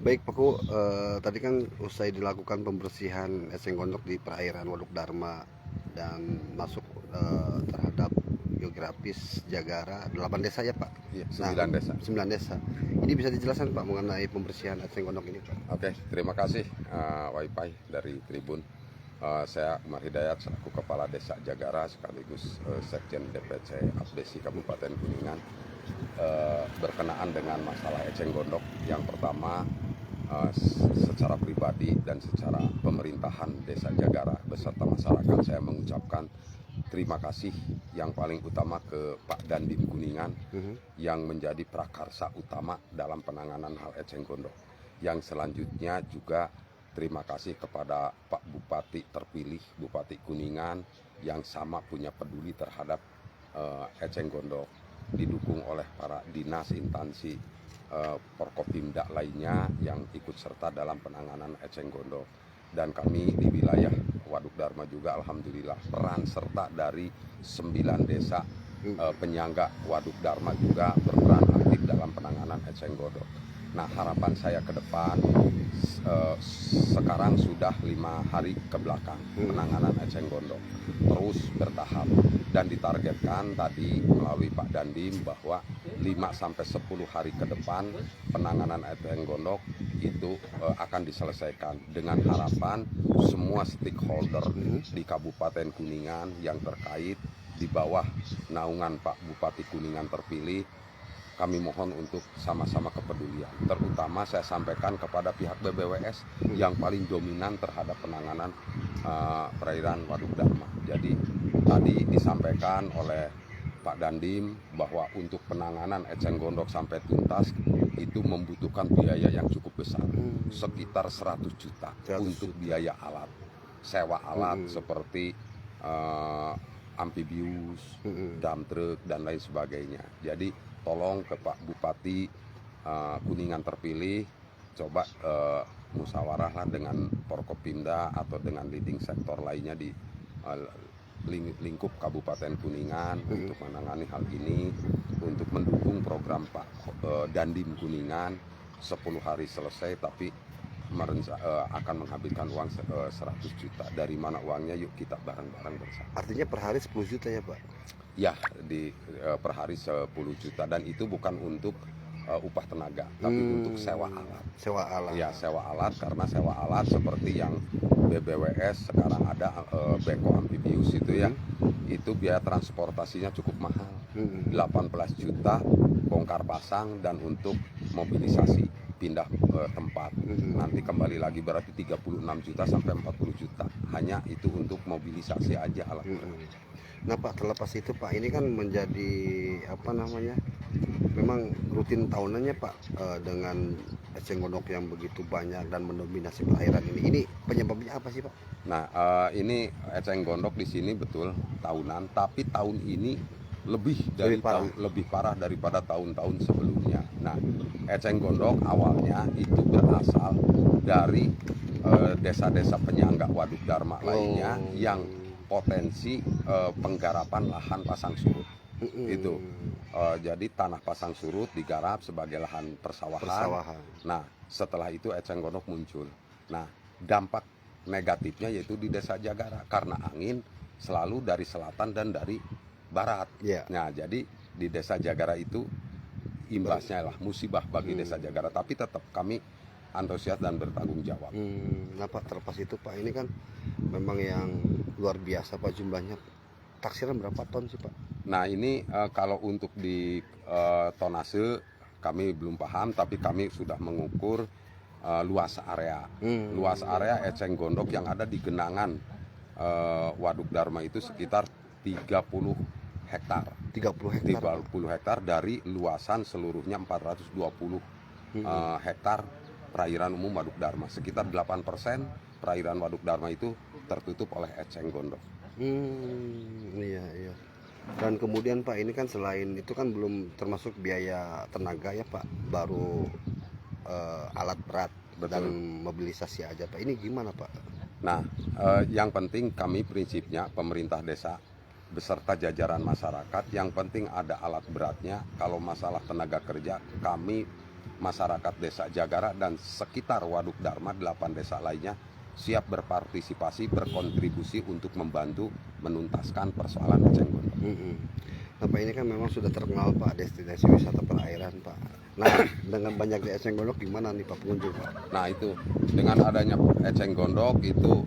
Baik Pak Ku, tadi kan usai dilakukan pembersihan eceng gondok di perairan Waduk Dharma dan masuk terhadap geografis Jagara 8 desa ya Pak. Iya, Nah, 9 desa. 9 desa. Ini bisa dijelaskan Pak mengenai pembersihan eceng gondok ini Pak? Oke, terima kasih Wifi dari Tribun. Saya Umar Hidayat selaku Kepala Desa Jagara sekaligus Sekjen DPC Abdesi Kabupaten Kuningan. Berkenaan dengan masalah eceng gondok, yang pertama secara pribadi dan secara pemerintahan Desa Jagara beserta masyarakat saya mengucapkan terima kasih yang paling utama ke Pak Dandim Kuningan yang menjadi prakarsa utama dalam penanganan hal eceng gondok. Yang selanjutnya juga terima kasih kepada Pak Bupati terpilih, Bupati Kuningan, yang sama punya peduli terhadap eceng gondok, didukung oleh para dinas instansi Forkopimda lainnya yang ikut serta dalam penanganan eceng gondok. Dan kami di wilayah Waduk Dharma juga alhamdulillah peran serta dari 9 desa penyangga Waduk Dharma juga berperan aktif dalam penanganan eceng gondok. Nah, harapan saya ke depan sekarang sudah 5 hari ke belakang penanganan eceng gondok terus bertahap, dan ditargetkan tadi melalui Pak Dandim bahwa 5-10 hari ke depan penanganan eceng gondok itu akan diselesaikan, dengan harapan semua stakeholder di Kabupaten Kuningan yang terkait di bawah naungan Pak Bupati Kuningan terpilih. Kami mohon untuk sama-sama kepedulian, terutama saya sampaikan kepada pihak BBWS yang paling dominan terhadap penanganan perairan Waduk Dharma. Jadi tadi disampaikan oleh Pak Dandim bahwa untuk penanganan eceng gondok sampai tuntas itu membutuhkan biaya yang cukup besar, sekitar 100 juta untuk biaya alat, sewa alat seperti amfibius, dump truck, dan lain sebagainya. Jadi tolong ke Pak Bupati Kuningan terpilih, coba musyawarahlah dengan Forkopimda atau dengan leading sektor lainnya di lingkup Kabupaten Kuningan untuk menangani hal ini, untuk mendukung program Pak Dandim Kuningan. 10 hari selesai, tapi akan menghabiskan uang 100 juta. Dari mana uangnya? Yuk kita bareng-bareng bersama. Artinya per hari 10 juta ya Pak? Ya, per hari 10 juta, dan itu bukan untuk upah tenaga, tapi untuk sewa alat. Sewa alat. Ya, sewa alat, karena sewa alat seperti yang BBWS sekarang ada beko amfibius itu ya, itu biaya transportasinya cukup mahal, 18 juta bongkar pasang dan untuk mobilisasi pindah tempat. Nanti kembali lagi berarti 36 juta sampai 40 juta. Hanya itu untuk mobilisasi aja alat. Nah Pak, terlepas itu Pak, ini kan menjadi apa namanya, memang rutin tahunannya Pak, dengan eceng gondok yang begitu banyak dan mendominasi perairan ini penyebabnya apa sih Pak? Nah, ini eceng gondok di sini betul tahunan, tapi tahun ini lebih parah daripada tahun-tahun sebelumnya. Nah, eceng gondok awalnya itu berasal dari desa-desa penyangga Waduk Dharma lainnya yang potensi penggarapan lahan pasang surut. Itu jadi tanah pasang surut digarap sebagai lahan persawahan. Nah, setelah itu eceng gondok muncul. Nah, dampak negatifnya yaitu di Desa Jagara, karena angin selalu dari selatan dan dari barat. Nah, jadi di Desa Jagara itu imbasnya lah musibah bagi Desa Jagara, tapi tetap kami antusias dan bertanggung jawab. Nah Pak, terlepas itu Pak, ini kan memang yang luar biasa Pak jumlahnya. Taksiran berapa ton sih Pak? Nah, ini kalau untuk di tonase kami belum paham, tapi kami sudah mengukur luas area. Luas area eceng gondok yang ada di genangan Waduk Dharma itu sekitar 30 hektar. 30 hektar dari luasan seluruhnya 420 hektar perairan umum Waduk Dharma. Sekitar 8% perairan Waduk Dharma itu tertutup oleh eceng gondok. Iya. Dan kemudian Pak, ini kan selain itu kan belum termasuk biaya tenaga ya Pak, baru alat berat. Betul. Dan mobilisasi aja Pak. Ini gimana Pak? Nah, yang penting kami prinsipnya pemerintah desa beserta jajaran masyarakat, yang penting ada alat beratnya. Kalau masalah tenaga kerja, kami masyarakat Desa Jagara dan sekitar Waduk Dharma 8 desa lainnya siap berpartisipasi, berkontribusi untuk membantu menuntaskan persoalan eceng gondok. Nah Pak, ini kan memang sudah terkenal Pak destinasi wisata perairan Pak. Nah dengan banyaknya eceng gondok gimana nih Pak pengunjung Pak? Nah itu dengan adanya eceng gondok itu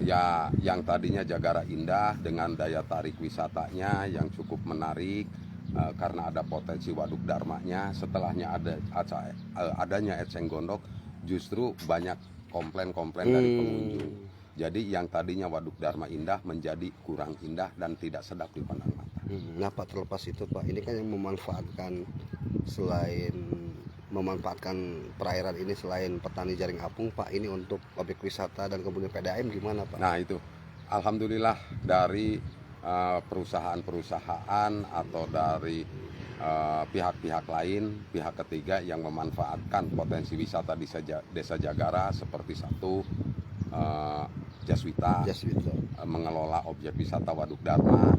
ya yang tadinya Jagara indah dengan daya tarik wisatanya yang cukup menarik karena ada potensi Waduk Dharmanya. Setelahnya adanya eceng gondok justru banyak komplain-komplain dari pengunjung. Jadi yang tadinya Waduk Dharma indah menjadi kurang indah dan tidak sedap dipandang mata. Nah Pak, terlepas itu Pak, ini kan yang selain memanfaatkan perairan ini selain petani jaring apung Pak, ini untuk objek wisata dan kemudian PDAM gimana Pak? Nah itu alhamdulillah dari perusahaan-perusahaan atau dari pihak-pihak lain, pihak ketiga yang memanfaatkan potensi wisata di Desa Jagara seperti Jaswita mengelola objek wisata Waduk Dharma,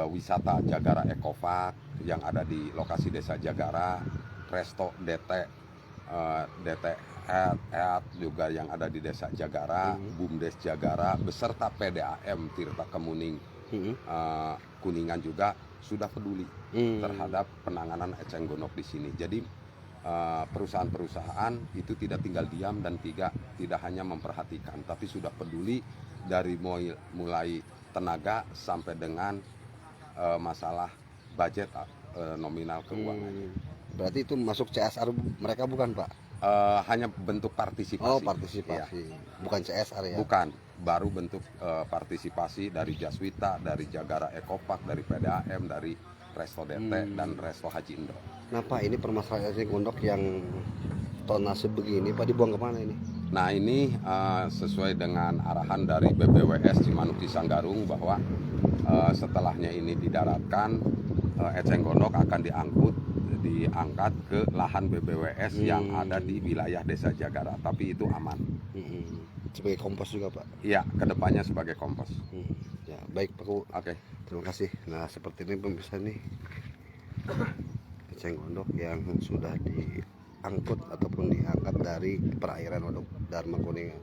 wisata Jagara Ecopark yang ada di lokasi Desa Jagara, Resto DT juga yang ada di Desa Jagara, BUMDes Jagara beserta PDAM Tirta Kemuning Kuningan juga sudah peduli terhadap penanganan eceng gondok di sini. Jadi perusahaan-perusahaan itu tidak tinggal diam dan tidak hanya memperhatikan, tapi sudah peduli dari mulai tenaga sampai dengan masalah budget nominal keuangan. Berarti itu masuk CSR mereka bukan Pak? Hanya bentuk partisipasi. Oh partisipasi, ya. Bukan CSR ya? Bukan, baru bentuk partisipasi dari Jaswita, dari Jagara Ecopark, dari PDAM, dari Resto DT dan Resto Haji Indo. Nah Pak, ini permasalahan eceng gondok yang tonase begini Pak dibuang kemana ini? Nah ini sesuai dengan arahan dari BBWS Cimanuk Cisanggarung bahwa setelahnya ini didaratkan, eceng gondok akan diangkat ke lahan BBWS yang ada di wilayah Desa Jagara, tapi itu aman. Sebagai kompos juga Pak? Iya, kedepannya sebagai kompos. Ya baik Pak. Oke. Terima kasih. Nah seperti ini pemirsa nih eceng gondok yang sudah diangkut ataupun diangkat dari perairan Waduk Dharma Kuningan.